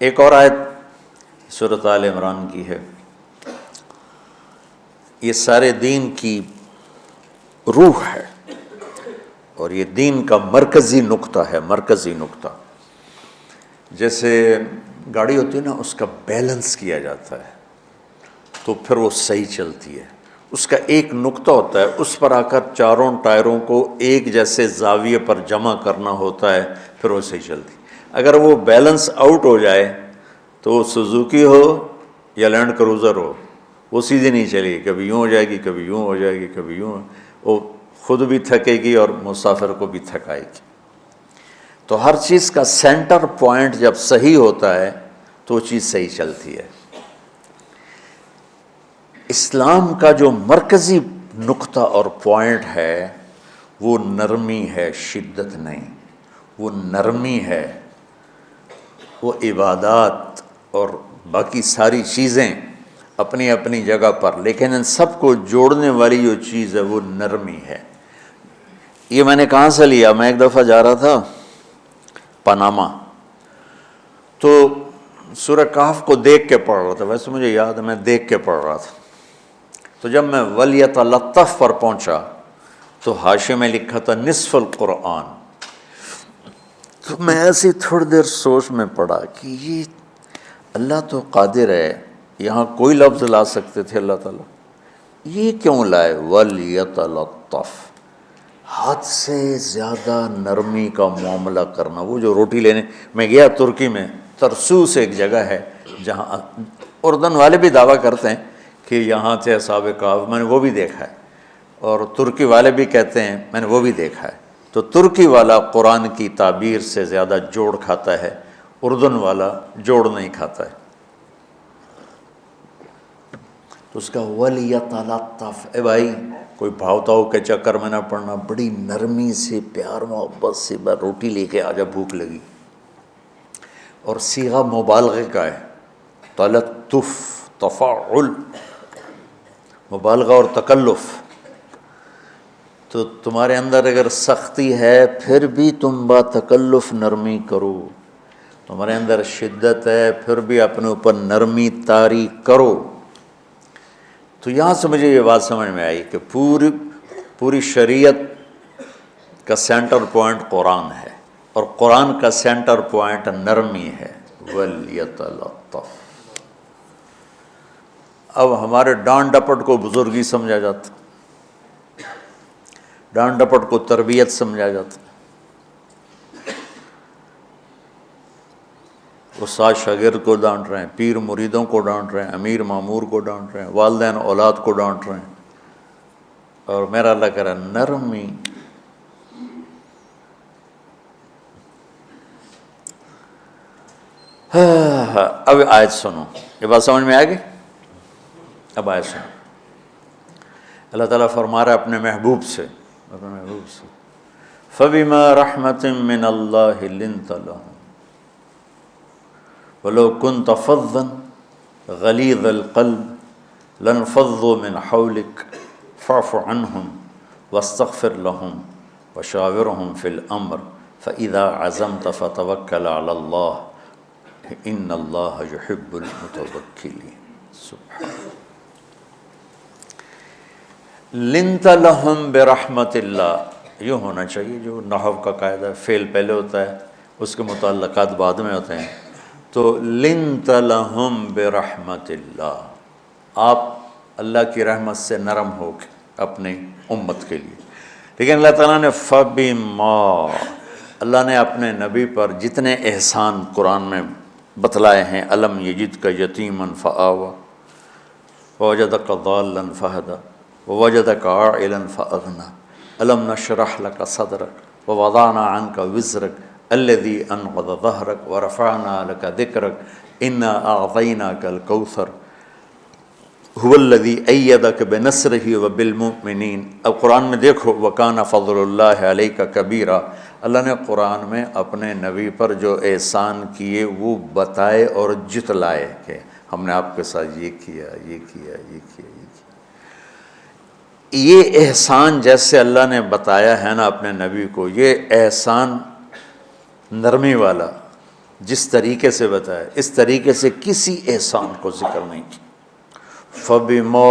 ایک اور آیت سورۃ آل عمران کی ہے، یہ سارے دین کی روح ہے اور یہ دین کا مرکزی نقطہ ہے، مرکزی نقطہ۔ جیسے گاڑی ہوتی ہے نا، اس کا بیلنس کیا جاتا ہے تو پھر وہ صحیح چلتی ہے۔ اس کا ایک نقطہ ہوتا ہے، اس پر آ کر چاروں ٹائروں کو ایک جیسے زاویے پر جمع کرنا ہوتا ہے، پھر وہ صحیح چلتی ہے۔ اگر وہ بیلنس آؤٹ ہو جائے تو وہ سوزوکی ہو یا لینڈ کروزر ہو، وہ سیدھی نہیں چلے گی، کبھی یوں ہو جائے گی، کبھی یوں ہو جائے گی، کبھی یوں، وہ خود بھی تھکے گی اور مسافر کو بھی تھکائے گی۔ تو ہر چیز کا سینٹر پوائنٹ جب صحیح ہوتا ہے تو وہ چیز صحیح چلتی ہے۔ اسلام کا جو مرکزی نقطہ اور پوائنٹ ہے وہ نرمی ہے، شدت نہیں، وہ نرمی ہے۔ وہ عبادات اور باقی ساری چیزیں اپنی اپنی جگہ پر، لیکن ان سب کو جوڑنے والی جو چیز ہے وہ نرمی ہے۔ یہ میں نے کہاں سے لیا؟ میں ایک دفعہ جا رہا تھا پاناما، تو سورہ کہف کو دیکھ کے پڑھ رہا تھا، ویسے مجھے یاد ہے میں دیکھ کے پڑھ رہا تھا۔ تو جب میں وَلْيَتَلَطَّفْ پر پہنچا تو حاشیے میں لکھا تھا نصف القرآن۔ تو میں ایسی تھوڑی دیر سوچ میں پڑا کہ یہ اللہ تو قادر ہے، یہاں کوئی لفظ لا سکتے تھے اللہ تعالیٰ، یہ کیوں لائے وَلْيَتَلَطَّفْ؟ حد سے زیادہ نرمی کا معاملہ کرنا۔ وہ جو روٹی لینے میں گیا ترکی میں، ترسوس ایک جگہ ہے جہاں اردن والے بھی دعویٰ کرتے ہیں کہ یہاں تھے اصحاب کہف، میں نے وہ بھی دیکھا ہے، اور ترکی والے بھی کہتے ہیں میں نے وہ بھی دیکھا ہے۔ تو ترکی والا قرآن کی تعبیر سے زیادہ جوڑ کھاتا ہے، اردن والا جوڑ نہیں کھاتا ہے۔ تو اس کا وَلْيَتَلَطَّفْ، اے بھائی کوئی بھاؤ تاؤ کے چکر میں نہ پڑنا، بڑی نرمی سے پیار محبت سے روٹی لے کے آجا، بھوک لگی۔ اور صیغہ مبالغے کا ہے، تلطف، تفاعل، مبالغہ اور تکلف۔ تو تمہارے اندر اگر سختی ہے پھر بھی تم با تکلف نرمی کرو، تمہارے اندر شدت ہے پھر بھی اپنے اوپر نرمی طاری کرو۔ تو یہاں سے مجھے یہ بات سمجھ میں آئی کہ پوری شریعت کا سینٹر پوائنٹ قرآن ہے، اور قرآن کا سینٹر پوائنٹ نرمی ہے، وَلْيَتَلَطَّفْ۔ اب ہمارے ڈانٹ ڈپٹ کو بزرگی سمجھا جاتا، ڈانٹ ڈپٹ کو تربیت سمجھا جاتا، استاد شاگرد کو ڈانٹ رہے ہیں، پیر مریدوں کو ڈانٹ رہے ہیں، امیر مامور کو ڈانٹ رہے ہیں، والدین اولاد کو ڈانٹ رہے ہیں، اور میرا اللہ کہہ رہا ہے نرمی۔ اب آیت سنو، یہ بات سمجھ میں آ گئی؟ اب آیت سنو، اللہ تعالیٰ فرما رہا ہے اپنے محبوب سے، فَبِمَا رَحْمَةٍ مِّنَ اللَّهِ لِنْتَ لَهُمْ وَلَوْ كُنْتَ فَظًّا غَلِيظَ الْقَلْبِ لَانفَضُّوا مِنْ حَوْلِكَ فَاعْفُ عَنْهُمْ وَاسْتَغْفِرْ لَهُمْ وَشَاوِرْهُمْ فِي الْأَمْرِ فَإِذَا عَزَمْتَ فَتَوَكَّلْ عَلَى اللَّهِ إِنَّ اللَّهَ يُحِبُّ الْمُتَوَكِّلِينَ۔ سبحان لِنْتَ لَهُمْ بِرَحْمَةِ اللَّهِ، یوں ہونا چاہیے، جو نحو کا قاعدہ ہے، فعل پہلے ہوتا ہے اس کے متعلقات بعد میں ہوتے ہیں۔ تو لِنْتَ لَهُمْ بِرَحْمَةِ اللَّهِ، آپ اللہ کی رحمت سے نرم ہو کے اپنی امت کے لیے۔ لیکن اللہ تعالیٰ نے فَبِمَا، اللہ نے اپنے نبی پر جتنے احسان قرآن میں بتلائے ہیں، أَلَمْ يَجِدْكَ يَتِيمًا فَآوَىٰ وَوَجَدَكَ ضَالًّا فَهَدَىٰ وَوَجَدَكَ عَائِلًا فَأَغْنَىٰ أَلَمْ نَشْرَحْ لَكَ صَدْرَكَ وَوَضَعْنَا عَنْكَ وِزْرَكَ الَّذِي أَنقَضَ ظَهْرَكَ وَرَفَعْنَا لَكَ ذِكْرَكَ إِنَّا أَعْطَيْنَاكَ الْكَوْثَرَ هُوَ الَّذِي أَيَّدَكَ بِنَصْرِهِ وَبِالْمُؤْمِنِينَ۔ اب قرآن میں دیکھو وَكَانَ فَضْلُ اللَّهِ عَلَيْكَ كَبِيرًا، اللہ نے قرآن میں اپنے نبی پر جو احسان کیے وہ بتائے اور جتلائے کہ ہم نے آپ کے ساتھ یہ کیا، یہ کیا، یہ کیا، یہ کیا۔ یہ احسان جیسے اللہ نے بتایا ہے نا اپنے نبی کو، یہ احسان نرمی والا، جس طریقے سے بتایا اس طریقے سے کسی احسان کو ذکر نہیں کیا۔ فَبِمَا،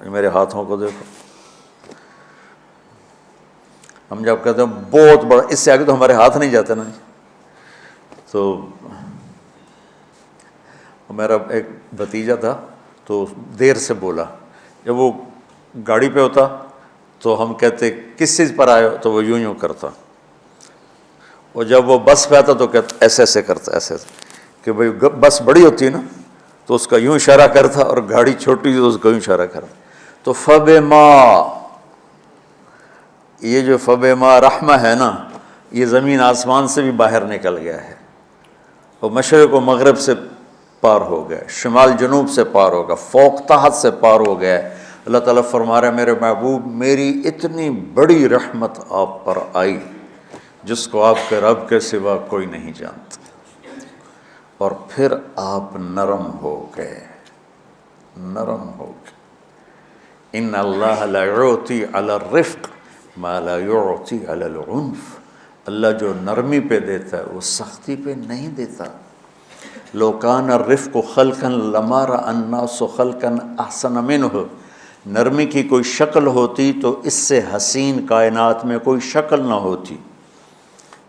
یہ میرے ہاتھوں کو دیکھو، ہم جب کہتے ہیں بہت بڑا، اس سے آگے تو ہمارے ہاتھ نہیں جاتے نا۔ تو میرا ایک بھتیجا تھا تو دیر سے بولا، جب وہ گاڑی پہ ہوتا تو ہم کہتے کس چیز پر آئے ہو، تو وہ یوں کرتا، اور جب وہ بس پہ آتا تو کہتا ایسے ایسے کرتا، ایسے ایسے، کہ بھئی بس بڑی ہوتی ہے نا تو اس کا یوں اشارہ کرتا، اور گاڑی چھوٹی تو اس کا یوں اشارہ کرتا۔ تو فَبِمَا، یہ جو فَبِمَا رحمہ ہے نا، یہ زمین آسمان سے بھی باہر نکل گیا ہے، اور مشرق و مغرب سے پار ہو گیا، شمال جنوب سے پار ہو گیا، فوق تحت سے پار ہو گیا ہے۔ اللہ تعالیٰ فرما رہا ہے میرے محبوب میری اتنی بڑی رحمت آپ پر آئی جس کو آپ کے رب کے سوا کوئی نہیں جانتا، اور پھر آپ نرم ہو گئے، نرم ہو گئے۔ ان اللہ لا یعطی علی الرفق ما لا یعطی علی العنف، اللہ جو نرمی پہ دیتا ہے وہ سختی پہ نہیں دیتا۔ لو کان الرفق خلقا لما رأى الناس خلقا احسن منہ، نرمی کی کوئی شکل ہوتی تو اس سے حسین کائنات میں کوئی شکل نہ ہوتی،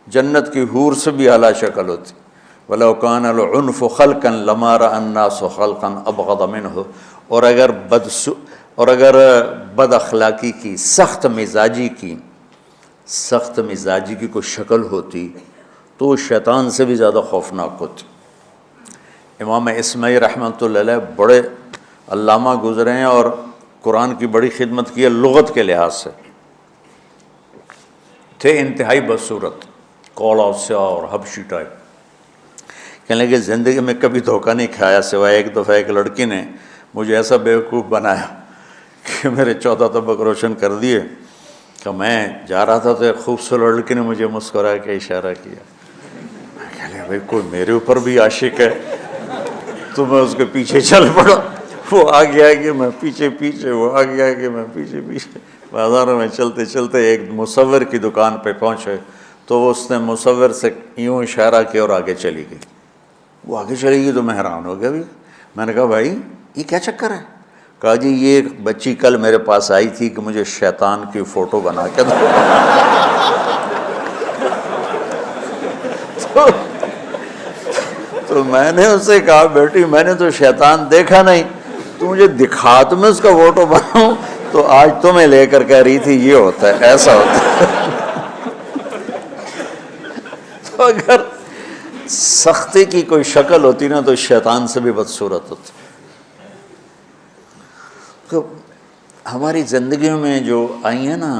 جنت کی حور سے بھی اعلیٰ شکل ہوتی۔ وَلَوْ كَانَ الْعُنْفُ خَلْقًا لَمَا رَأَى النَّاسُ خَلْقًا أَبْغَضَ مِنْهُ، اور اگر بد اخلاقی کی، سخت مزاجی کی کوئی شکل ہوتی تو وہ شیطان سے بھی زیادہ خوفناک ہوتی۔ امام اسماعیل رحمۃ اللہ علیہ بڑے علامہ گزرے ہیں اور قرآن کی بڑی خدمت کی ہے لغت کے لحاظ سے، تھے انتہائی بدصورت، کوڑا سیاہ اور حبشی ٹائپ۔ کہنے لگے زندگی میں کبھی دھوکہ نہیں کھایا سوائے ایک دفعہ ایک لڑکی نے مجھے ایسا بیوقوف بنایا کہ میرے 14 طبق روشن کر دیے، کہ میں جا رہا تھا تو ایک خوبصورت لڑکی نے مجھے مسکرا کے اشارہ کیا، میں کہہ لیا بھائی کوئی میرے اوپر بھی عاشق ہے، تو میں اس کے پیچھے چل پڑا، وہ آگے آگے میں پیچھے پیچھے، وہ آگے آگے میں پیچھے پیچھے، بازاروں میں چلتے چلتے ایک مصور کی دکان پہ پہنچے تو اس نے مصور سے یوں اشارہ کیا اور آگے چلی گئی۔ وہ آگے چلی گئی تو میں حیران ہو گیا بھی، میں نے کہا بھائی یہ کیا چکر ہے؟ کہا جی یہ ایک بچی کل میرے پاس آئی تھی کہ مجھے شیطان کی فوٹو بنا کے دو۔ تو میں نے اس سے کہا بیٹی میں نے تو شیطان دیکھا نہیں، تو مجھے دکھا تو میں اس کا فوٹو بناؤں، تو آج تمہیں لے کر کہہ رہی تھی یہ ہوتا ہے ایسا ہوتا ہے۔ تو اگر سختی کی کوئی شکل ہوتی نا تو شیطان سے بھی بدصورت ہوتی۔ تو ہماری زندگیوں میں جو آئی ہیں نا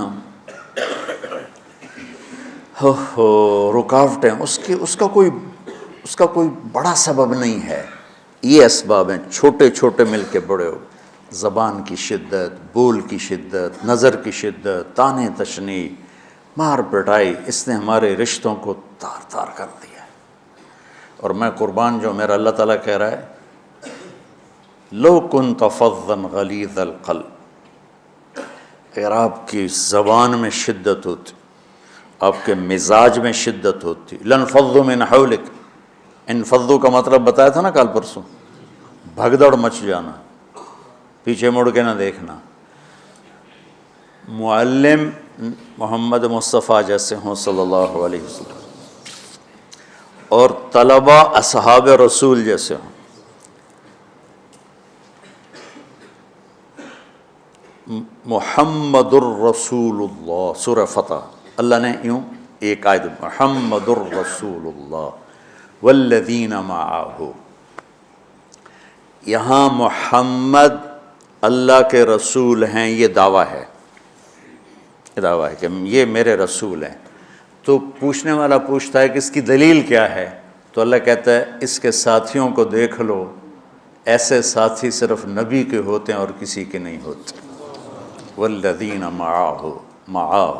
رکاوٹیں، اس کا کوئی بڑا سبب نہیں ہے، یہ اسباب ہیں چھوٹے چھوٹے مل کے بڑے ہو، زبان کی شدت، بول کی شدت، نظر کی شدت، طعنے تشنیع، مار پٹائی، اس نے ہمارے رشتوں کو تار تار کر دیا ہے۔ اور میں قربان جو میرا اللہ تعالیٰ کہہ رہا ہے لو کنت فظا غلیظ القلب، اگر آپ کی زبان میں شدت ہوتی، آپ کے مزاج میں شدت ہوتی، لانفضوا من حولک، انفضوا کا مطلب بتایا تھا نا کل پرسوں، بھگدڑ مچ جانا، پیچھے مڑ کے نہ دیکھنا۔ معلم محمد مصطفیٰ جیسے ہوں صلی اللہ علیہ وسلم، اور طلبہ اصحاب رسول جیسے ہوں، محمد الرسول اللہ، سورہ فتح اللہ نے یوں ایک آیت محمد الرسول اللہ والذین معہ، یہاں محمد اللہ کے رسول ہیں، یہ دعویٰ ہے، کہ یہ میرے رسول ہیں۔ تو پوچھنے والا پوچھتا ہے کہ اس کی دلیل کیا ہے، تو اللہ کہتا ہے اس کے ساتھیوں کو دیکھ لو، ایسے ساتھی صرف نبی کے ہوتے ہیں اور کسی کے نہیں ہوتے۔ والذین معاہ،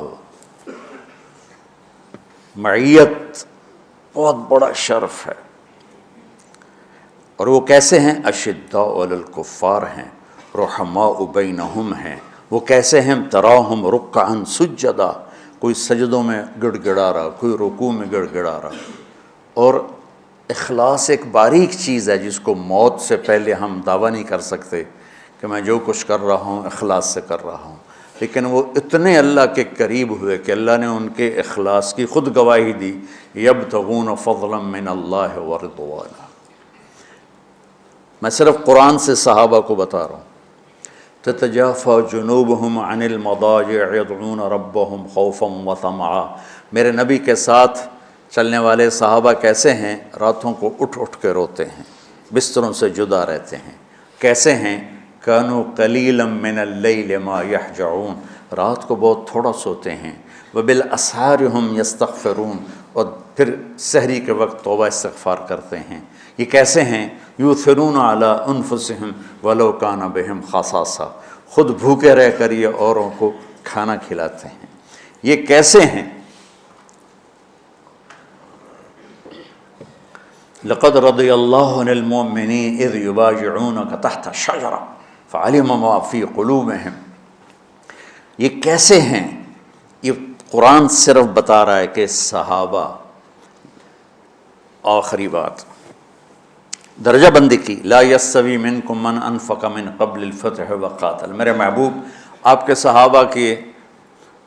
معیت بہت بڑا شرف ہے۔ اور وہ کیسے ہیں؟ اشداء علی الکفار ہیں، رحماء بینہم ہیں۔ وہ کیسے ہیں؟ تراہم رکعا سجدا، کوئی سجدوں میں گڑ گڑا رہا، کوئی رکوع میں گڑ گڑا رہا، اور اخلاص ایک باریک چیز ہے جس کو موت سے پہلے ہم دعویٰ نہیں کر سکتے کہ میں جو کچھ کر رہا ہوں اخلاص سے کر رہا ہوں، لیکن وہ اتنے اللہ کے قریب ہوئے کہ اللہ نے ان کے اخلاص کی خود گواہی دی، یبتغون فضلا من اللہ ورضوانا۔ میں صرف قرآن سے صحابہ کو بتا رہا ہوں، تتجافى جنوبهم عن المضاجع يدعون ربهم خوفا وطمعا۔ میرے نبی کے ساتھ چلنے والے صحابہ کیسے ہیں؟ راتوں کو اٹھ اٹھ کے روتے ہیں، بستروں سے جدا رہتے ہیں۔ کیسے ہیں؟ كانوا قليلا من الليل ما يهجعون، رات کو بہت تھوڑا سوتے ہیں۔ وبالاسحار هم يستغفرون، اور پھر سحری کے وقت توبہ استغفار کرتے ہیں۔ یہ کیسے ہیں؟ یؤثرون علی انفسہم ولو کان بہم خصاصہ، خود بھوکے رہ کر یہ اوروں کو کھانا کھلاتے ہیں۔ یہ کیسے ہیں؟ لقد رضی اللہ عن المؤمنین اذ یبایعونک تحت الشجرہ فعلم ما فی قلوبہم۔ یہ کیسے ہیں؟ یہ قرآن صرف بتا رہا ہے کہ صحابہ، آخری بات درجہ بندی کی، لا یستوی منکم من انفق من قبل الفتح وقاتل۔ میرے محبوب، آپ کے صحابہ کے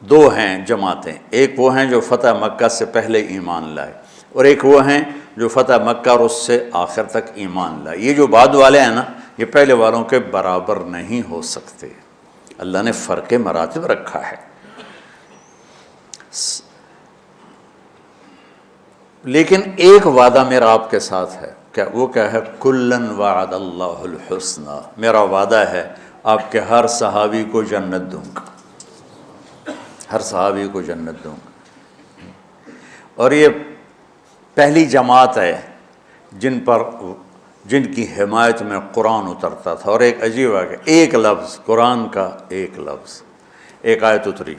دو ہیں جماعتیں، ایک وہ ہیں جو فتح مکہ سے پہلے ایمان لائے، اور ایک وہ ہیں جو فتح مکہ اور اس سے آخر تک ایمان لائے۔ یہ جو بعد والے ہیں نا، یہ پہلے والوں کے برابر نہیں ہو سکتے، اللہ نے فرق مراتب رکھا ہے۔ لیکن ایک وعدہ میرا آپ کے ساتھ ہے، وہ کیا ہے؟ کلن وعد اللہ الحسنى، میرا وعدہ ہے آپ کے ہر صحابی کو جنت دوں گا، ہر صحابی کو جنت دوں گا۔ اور یہ پہلی جماعت ہے جن کی حمایت میں قرآن اترتا تھا۔ اور ایک عجیب ہے کہ ایک لفظ قرآن کا، ایک لفظ، ایک آیت اتری،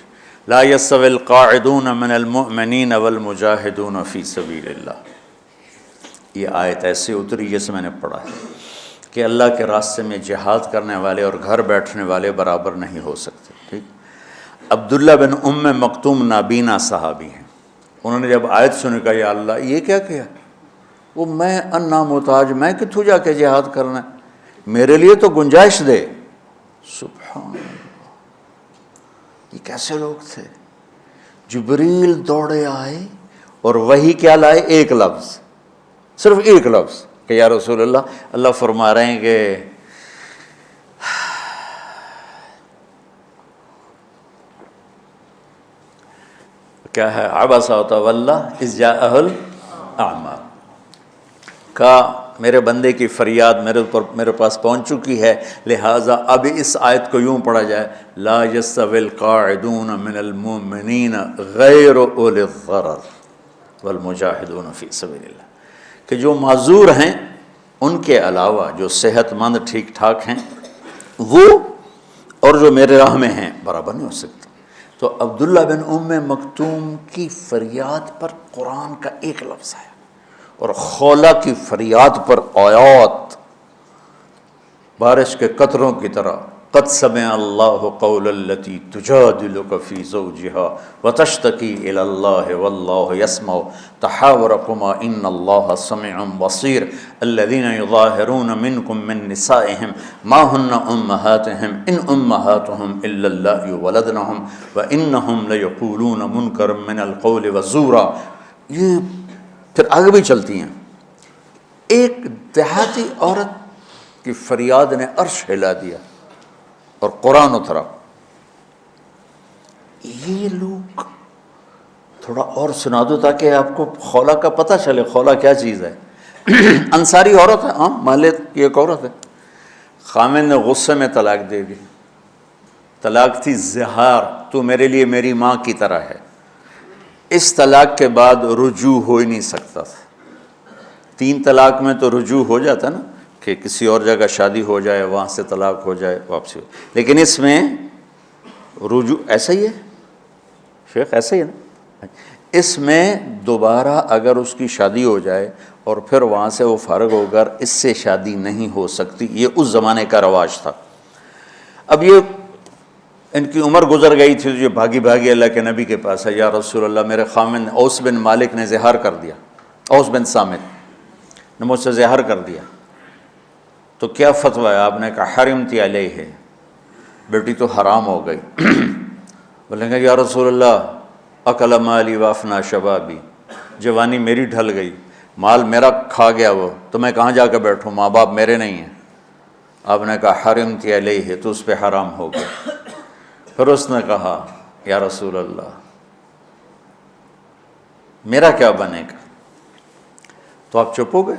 لا یستوی القاعدون من المؤمنین والمجاہدون فی سبیل اللہ۔ یہ آیت ایسے اتری جیسے میں نے پڑھا ہے کہ اللہ کے راستے میں جہاد کرنے والے اور گھر بیٹھنے والے برابر نہیں ہو سکتے۔ ٹھیک، عبداللہ بن ام مکتوم نابینا صحابی ہیں، انہوں نے جب آیت سنی کہا یا اللہ یہ کیا کیا؟ وہ میں انا محتاج، میں کتھوں جا کے جہاد کرنا ہے، میرے لیے تو گنجائش دے۔ سبحان اللہ، یہ کیسے لوگ تھے؟ جبریل دوڑے آئے اور وہی کیا لائے؟ ایک لفظ، صرف ایک لفظ کہ یا رسول اللہ، اللہ فرما رہے ہیں کہ کیا ہے؟ عبس وتولی اذ جاءہ الاعمی، کہا میرے بندے کی فریاد میرے پاس پہنچ چکی ہے، لہٰذا اب اس آیت کو یوں پڑھا جائے، لا یستوی القاعدون من المؤمنین غیر اولی الضرر والمجاہدون فی سبیل اللہ، کہ جو معذور ہیں ان کے علاوہ جو صحت مند ٹھیک ٹھاک ہیں وہ، اور جو میرے راہ میں ہیں، برابر نہیں ہو سکتے۔ تو عبداللہ بن ام مکتوم کی فریاد پر قرآن کا ایک لفظ ہے، اور خولہ کی فریاد پر آیات بارش کے قطروں کی طرح، قد سمع اللہ قول التی تجادلک فی زوجها وتشتکی الی اللہ واللہ یسمع تحاورکما ان اللہ سمیع بصیر الذین یظاہرون منکم من نسائہم ما ہن امہاتہم ان امہاتہم الا اللائي ولدنہم وانہم لیقولون منکرا من القول وزورا۔ یہ پھر آگے بھی چلتی ہیں۔ ایک دیہاتی عورت کی فریاد نے عرش ہلا دیا اور قرآن اترا۔ یہ لوگ تھوڑا اور سنا دو تاکہ آپ کو خولہ کا پتہ چلے، خولہ کیا چیز ہے۔ انصاری عورت ہے، ہاں، محلے کی ایک عورت ہے، خامن نے غصے میں طلاق دے دی، طلاق تھی زہار، تو میرے لیے میری ماں کی طرح ہے۔ اس طلاق کے بعد رجوع ہو ہی نہیں سکتا تھا۔ 3 طلاق میں تو رجوع ہو جاتا نا، کہ کسی اور جگہ شادی ہو جائے، وہاں سے طلاق ہو جائے، واپسی ہو، لیکن اس میں رجوع ایسا ہی ہے شیخ، ایسا ہی ہے نا، اس میں دوبارہ اگر اس کی شادی ہو جائے اور پھر وہاں سے وہ فارغ ہو کر اس سے شادی نہیں ہو سکتی، یہ اس زمانے کا رواج تھا۔ اب یہ ان کی عمر گزر گئی تھی، جو بھاگی بھاگی اللہ کے نبی کے پاس ہے، یا رسول اللہ میرے خامن اوس بن مالک نے زہار کر دیا، اوس بن صامت نے مجھ سے زہر کر دیا، تو کیا فتویٰ ہے؟ آپ نے کہا حرمتی علیہ ہے، بیٹی تو حرام ہو گئی۔ بولیں گے یا رسول اللہ اکل مالی وافنا شبابی، جوانی میری ڈھل گئی، مال میرا کھا گیا وہ، تو میں کہاں جا کے بیٹھوں، ماں باپ میرے نہیں ہیں۔ آپ نے کہا حرمتی علیہ ہے، تو اس پہ حرام ہو گیا۔ پھر اس نے کہا یا رسول اللہ میرا کیا بنے گا؟ تو آپ چپ ہو گئے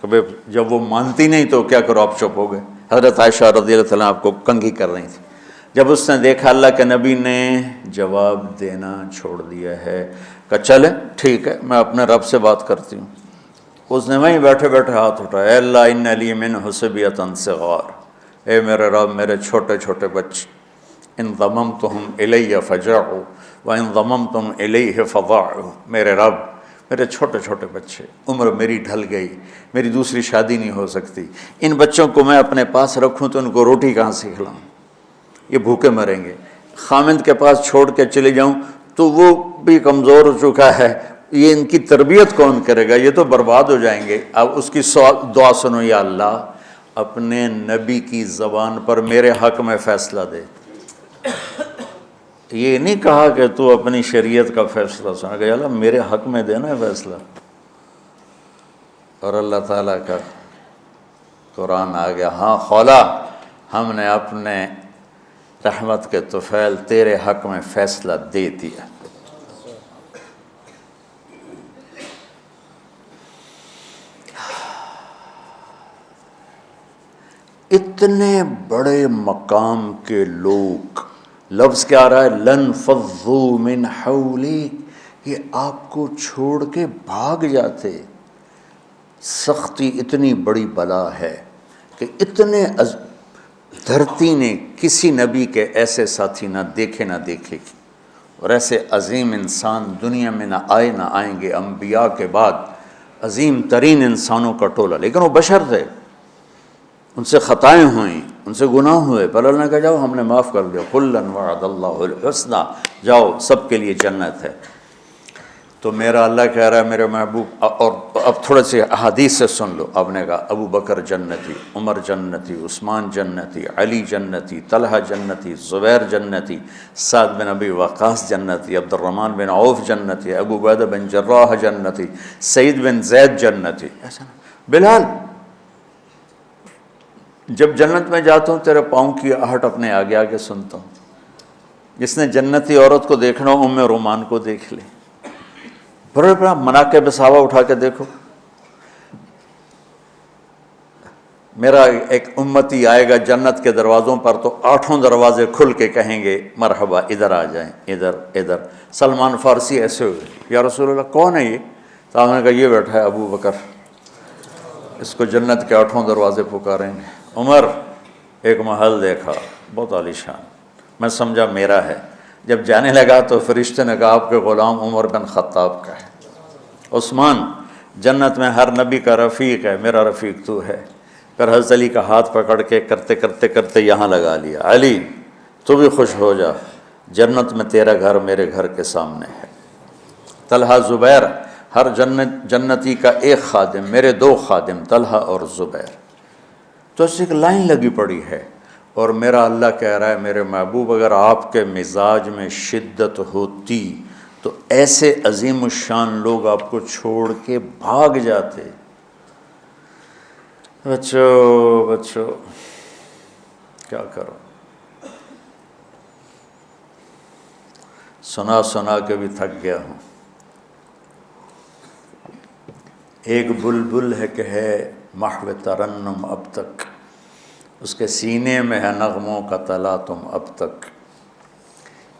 کہ جب وہ مانتی نہیں تو کیا کرو، آپ چپ ہو گئے۔ حضرت عائشہ رضی اللہ تعالیٰ آپ کو کنگھی کر رہی تھی۔ جب اس نے دیکھا اللہ کے نبی نے جواب دینا چھوڑ دیا ہے، کہ چلے ٹھیک ہے میں اپنے رب سے بات کرتی ہوں، اس نے وہیں بیٹھے بیٹھے ہاتھ اٹھایا، اے اللہ ان لی منہ صبیۃ صغار، اے میرے رب میرے چھوٹے چھوٹے بچے، ان ضممتہم الی فجعوا وان ضممتم الیہ فضاعوا، میرے رب میرے چھوٹے چھوٹے بچے، عمر میری ڈھل گئی، میری دوسری شادی نہیں ہو سکتی، ان بچوں کو میں اپنے پاس رکھوں تو ان کو روٹی کہاں سے کھلاؤں، یہ بھوکے مریں گے، خامند کے پاس چھوڑ کے چلے جاؤں تو وہ بھی کمزور ہو چکا ہے، یہ ان کی تربیت کون کرے گا، یہ تو برباد ہو جائیں گے۔ اب اس کی دعا سنو، یا اللہ اپنے نبی کی زبان پر میرے حق میں فیصلہ دے۔ یہ نہیں کہا کہ تو اپنی شریعت کا فیصلہ سنا، کہ اللہ میرے حق میں دینا ہے فیصلہ۔ اور اللہ تعالیٰ کا قرآن آ گیا، ہاں خولا ہم نے اپنے رحمت کے طفیل تیرے حق میں فیصلہ دے دیا۔ اتنے بڑے مقام کے لوگ، لفظ کیا آ رہا ہے، لن فضوا من حولک، یہ آپ کو چھوڑ کے بھاگ جاتے۔ سختی اتنی بڑی بلا ہے کہ اتنے دھرتی نے کسی نبی کے ایسے ساتھی نہ دیکھے گی، اور ایسے عظیم انسان دنیا میں نہ آئیں گے، انبیاء کے بعد عظیم ترین انسانوں کا ٹولہ، لیکن وہ بشر تھے، ان سے خطائیں ہوئیں، ان سے گناہ ہوئے، پر اللہ نے کہا جاؤ ہم نے معاف کر دیا، کلا وعد اللہ الحسنی، جاؤ سب کے لیے جنت ہے۔ تو میرا اللہ کہہ رہا ہے میرے محبوب، اور اب تھوڑے سے احادیث سے سن لو۔ آپ نے کہا ابو بکر جنتی، عمر جنتی، عثمان جنتی، علی جنتی، طلحہ جنتی، زبیر جنتی، سعد بن ابی وقاص جنتی، عبد الرحمن بن عوف جنتی، ابو عبیدہ بن جراح جنتی، سعید بن زید جنتی، ایسا نا بلال جب جنت میں جاتا ہوں تیرے پاؤں کی آہٹ اپنے آگے آگے سنتا ہوں۔ جس نے جنتی عورت کو دیکھنا ہو ام رومان کو دیکھ لے، بڑے بڑا مناقب صحابہ اٹھا کے دیکھو۔ میرا ایک امتی آئے گا جنت کے دروازوں پر تو 8 دروازے کھل کے کہیں گے مرحبا ادھر آ جائیں، ادھر۔ سلمان فارسی ایسے ہوئے، یا رسول اللہ کون ہے یہ؟ تو آپ نے کہا یہ بیٹھا ہے ابو بکر، اس کو جنت کے 8 دروازے پکاریں گے۔ عمر ایک محل دیکھا بہت عالیشان، میں سمجھا میرا ہے، جب جانے لگا تو فرشتے نے کہا آپ کے غلام عمر بن خطاب کا ہے۔ عثمان جنت میں ہر نبی کا رفیق ہے، میرا رفیق تو ہے۔ پھر حضرت علی کا ہاتھ پکڑ کے کرتے یہاں لگا لیا، علی تو بھی خوش ہو جا، جنت میں تیرا گھر میرے گھر کے سامنے ہے۔ طلحہ زبیر، ہر جنتی کا ایک خادم، میرے 2 خادم طلحہ اور زبیر۔ تو اس ایک لائن لگی پڑی ہے، اور میرا اللہ کہہ رہا ہے میرے محبوب اگر آپ کے مزاج میں شدت ہوتی تو ایسے عظیم الشان لوگ آپ کو چھوڑ کے بھاگ جاتے۔ بچو کیا کرو، سنا کے بھی تھک گیا ہوں۔ ایک بلبل ہے کہ ہے محو ترنم اب تک، اس کے سینے میں ہے نغموں کا تلاطم اب تک،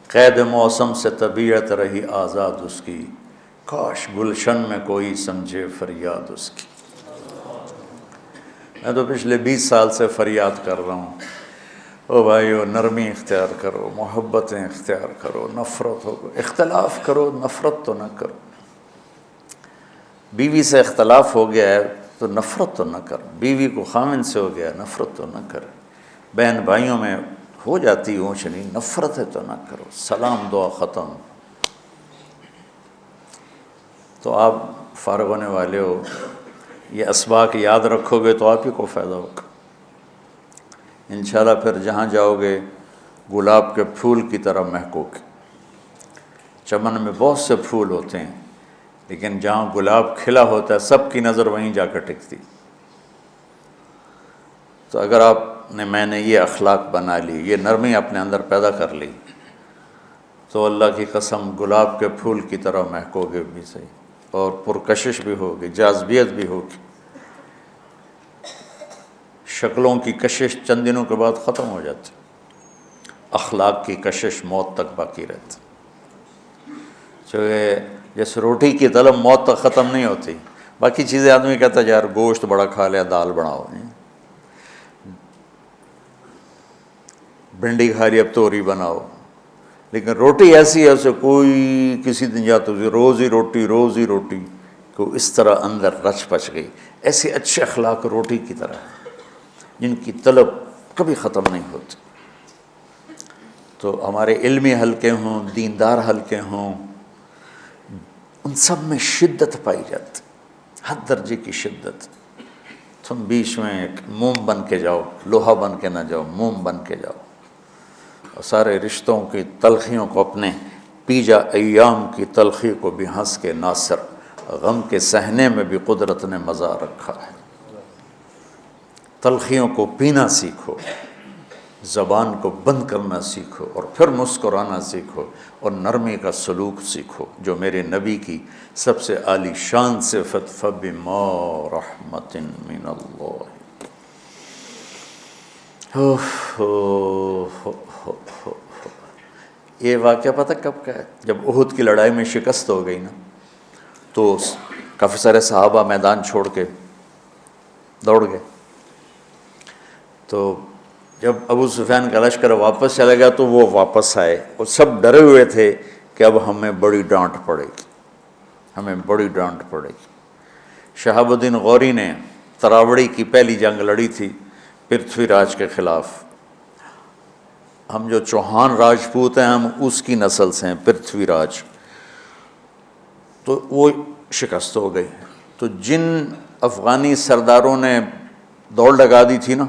قید موسم سے طبیعت رہی آزاد اس کی، کاش گلشن میں کوئی سمجھے فریاد اس کی۔ میں تو پچھلے 20 سال سے فریاد کر رہا ہوں، او بھائیو نرمی اختیار کرو، محبتیں اختیار کرو، نفرت ہو، اختلاف کرو، نفرت تو نہ کرو۔ بیوی سے اختلاف ہو گیا ہے تو نفرت تو نہ کر، بیوی کو خامن سے ہو گیا نفرت تو نہ کر، بہن بھائیوں میں ہو جاتی اونچ نہیں، نفرت ہے تو نہ کرو، سلام دعا ختم۔ تو آپ فارغ ہونے والے ہو، یہ اسباق یاد رکھو گے تو آپ ہی کو فائدہ ہوگا انشاءاللہ۔ پھر جہاں جاؤ گے گلاب کے پھول کی طرح مہکو گے۔ چمن میں بہت سے پھول ہوتے ہیں، لیکن جہاں گلاب کھلا ہوتا ہے سب کی نظر وہیں جا کر ٹکتی۔ تو اگر میں نے یہ اخلاق بنا لی، یہ نرمی اپنے اندر پیدا کر لی، تو اللہ کی قسم گلاب کے پھول کی طرح مہکو گے بھی صحیح، اور پرکشش بھی ہوگی، جاذبیت بھی ہوگی۔ شکلوں کی کشش چند دنوں کے بعد ختم ہو جاتی، اخلاق کی کشش موت تک باقی رہتی۔ جیسے روٹی کی طلب موت تک ختم نہیں ہوتی، باقی چیزیں آدمی کہتا ہے یار گوشت بڑا کھا لیا، دال بناؤ، بھنڈی کھا لی اب توری بناؤ، لیکن روٹی ایسی ہے اسے کوئی کسی دن جاتا روز ہی روٹی کو اس طرح اندر رچ پچ گئی۔ ایسے اچھے اخلاق روٹی کی طرح ہیں جن کی طلب کبھی ختم نہیں ہوتی۔ تو ہمارے علمی حلقے ہوں، دیندار حلقے ہوں، ان سب میں شدت پائی جاتی، ہر درجے کی شدت۔ تم بیچ میں ایک موم بن کے جاؤ، لوہا بن کے نہ جاؤ، موم بن کے جاؤ، اور سارے رشتوں کی تلخیوں کو اپنے پی جا، ایام کی تلخی کو بھی ہنس کے ناصر، غم کے سہنے میں بھی قدرت نے مزہ رکھا ہے۔ تلخیوں کو پینا سیکھو، زبان کو بند کرنا سیکھو، اور پھر مسکرانا سیکھو، اور نرمی کا سلوک سیکھو جو میرے نبی کی سب سے عالی شان صفت فَبِمَا رَحْمَةٍ مِّنَ اللَّهِ۔ یہ واقعہ پتہ کب کا ہے؟ جب احد کی لڑائی میں شکست ہو گئی نا، تو کافی سارے صحابہ میدان چھوڑ کے دوڑ گئے۔ تو جب ابو سفیان کا لشکر واپس چلا گیا تو وہ واپس آئے، اور سب ڈرے ہوئے تھے کہ اب ہمیں بڑی ڈانٹ پڑے گی، ہمیں بڑی ڈانٹ پڑے گی۔ شہاب الدین غوری نے تراوڑی کی پہلی جنگ لڑی تھی پرتھوی راج کے خلاف۔ ہم جو چوہان راجپوت ہیں ہم اس کی نسل سے ہیں، پرتھوی راج، تو وہ شکست ہو گئی۔ تو جن افغانی سرداروں نے دوڑ لگا دی تھی نا،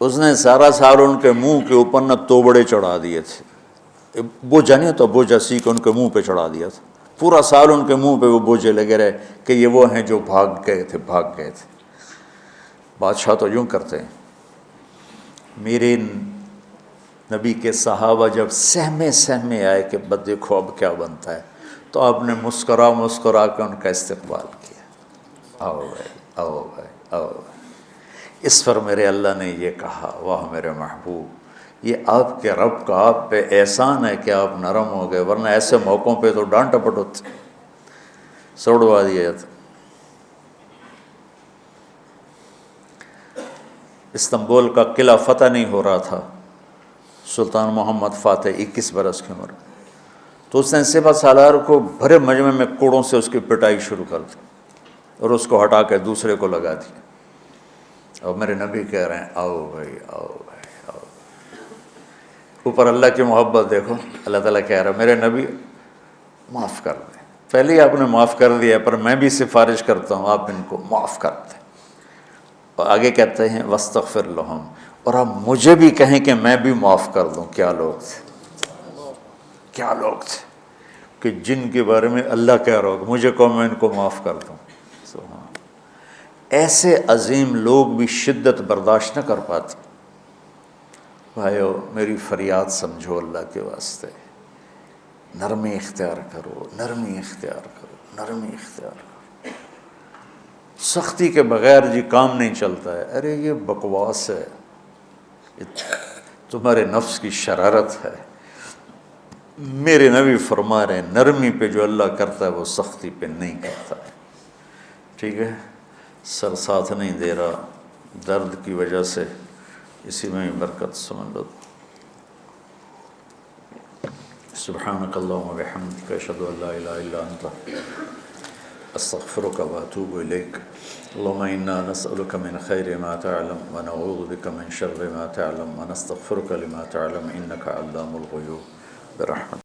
اس نے سارا سال ان کے منہ کے اوپر نہ توبڑے چڑھا دیے تھے، بوجھا نہیں ہوتا، بوجھا سیکھ ان کے منہ پہ چڑھا دیا تھا، پورا سال ان کے منہ پہ وہ بوجھے لگے رہے کہ یہ وہ ہیں جو بھاگ گئے تھے۔ بادشاہ تو یوں کرتے ہیں۔ میرے نبی کے صحابہ جب سہمے آئے کہ بس دیکھو اب کیا بنتا ہے، تو آپ نے مسکرا کے ان کا استقبال کیا، آؤ بھائی آؤ بھائی آؤ بھائی۔ اس پر میرے اللہ نے یہ کہا، واہ میرے محبوب، یہ آپ کے رب کا آپ پہ احسان ہے کہ آپ نرم ہو گئے، ورنہ ایسے موقعوں پہ تو ڈانٹ ٹپٹ ہوتی، سوڑوا دیا جاتا۔ استنبول کا قلعہ فتح نہیں ہو رہا تھا، سلطان محمد فاتح 21 برس کی عمر، تو اس نے سپہ سالار کو بھرے مجمع میں کوڑوں سے اس کی پٹائی شروع کر دی، اور اس کو ہٹا کے دوسرے کو لگا دیا۔ اور میرے نبی کہہ رہے ہیں آؤ بھائی آؤ بھائی آؤ۔ اوپر اللہ کی محبت دیکھو، اللہ تعالیٰ کہہ رہا ہے میرے نبی معاف کر دیں، پہلے ہی آپ نے معاف کر دیا، پر میں بھی سفارش کرتا ہوں آپ ان کو معاف کر دیں۔ اور آگے کہتے ہیں وَاسْتَغْفِرْ لَهُمْ، اور آپ مجھے بھی کہیں کہ میں بھی معاف کر دوں۔ کیا لوگ تھے کہ جن کے بارے میں اللہ کہہ رہا ہوگا مجھے کہو میں ان کو معاف کر دوں۔ ایسے عظیم لوگ بھی شدت برداشت نہ کر پاتے۔ بھائیو میری فریاد سمجھو اللہ کے واسطے، نرمی اختیار کرو، نرمی اختیار کرو، نرمی اختیار کرو۔ سختی کے بغیر جی کام نہیں چلتا ہے، ارے یہ بکواس ہے، تمہارے نفس کی شرارت ہے۔ میرے نبی فرما رہے ہیں نرمی پہ جو اللہ کرتا ہے وہ سختی پہ نہیں کرتا ہے۔ ٹھیک ہے، سر ساتھ نہیں دے رہا درد کی وجہ سے، اسی میں برکت سمجھ لو۔ سبحانک اللہم و بحمدک، اشہد ان لا الہ الا انت، استغفرک و اتوب الیک۔ اللہم انا نسألک من خیر ما تعلم ونعوذ بک من شر ما تعلم ونستغفرک لما تعلم انک علام الغیوب برحمتک۔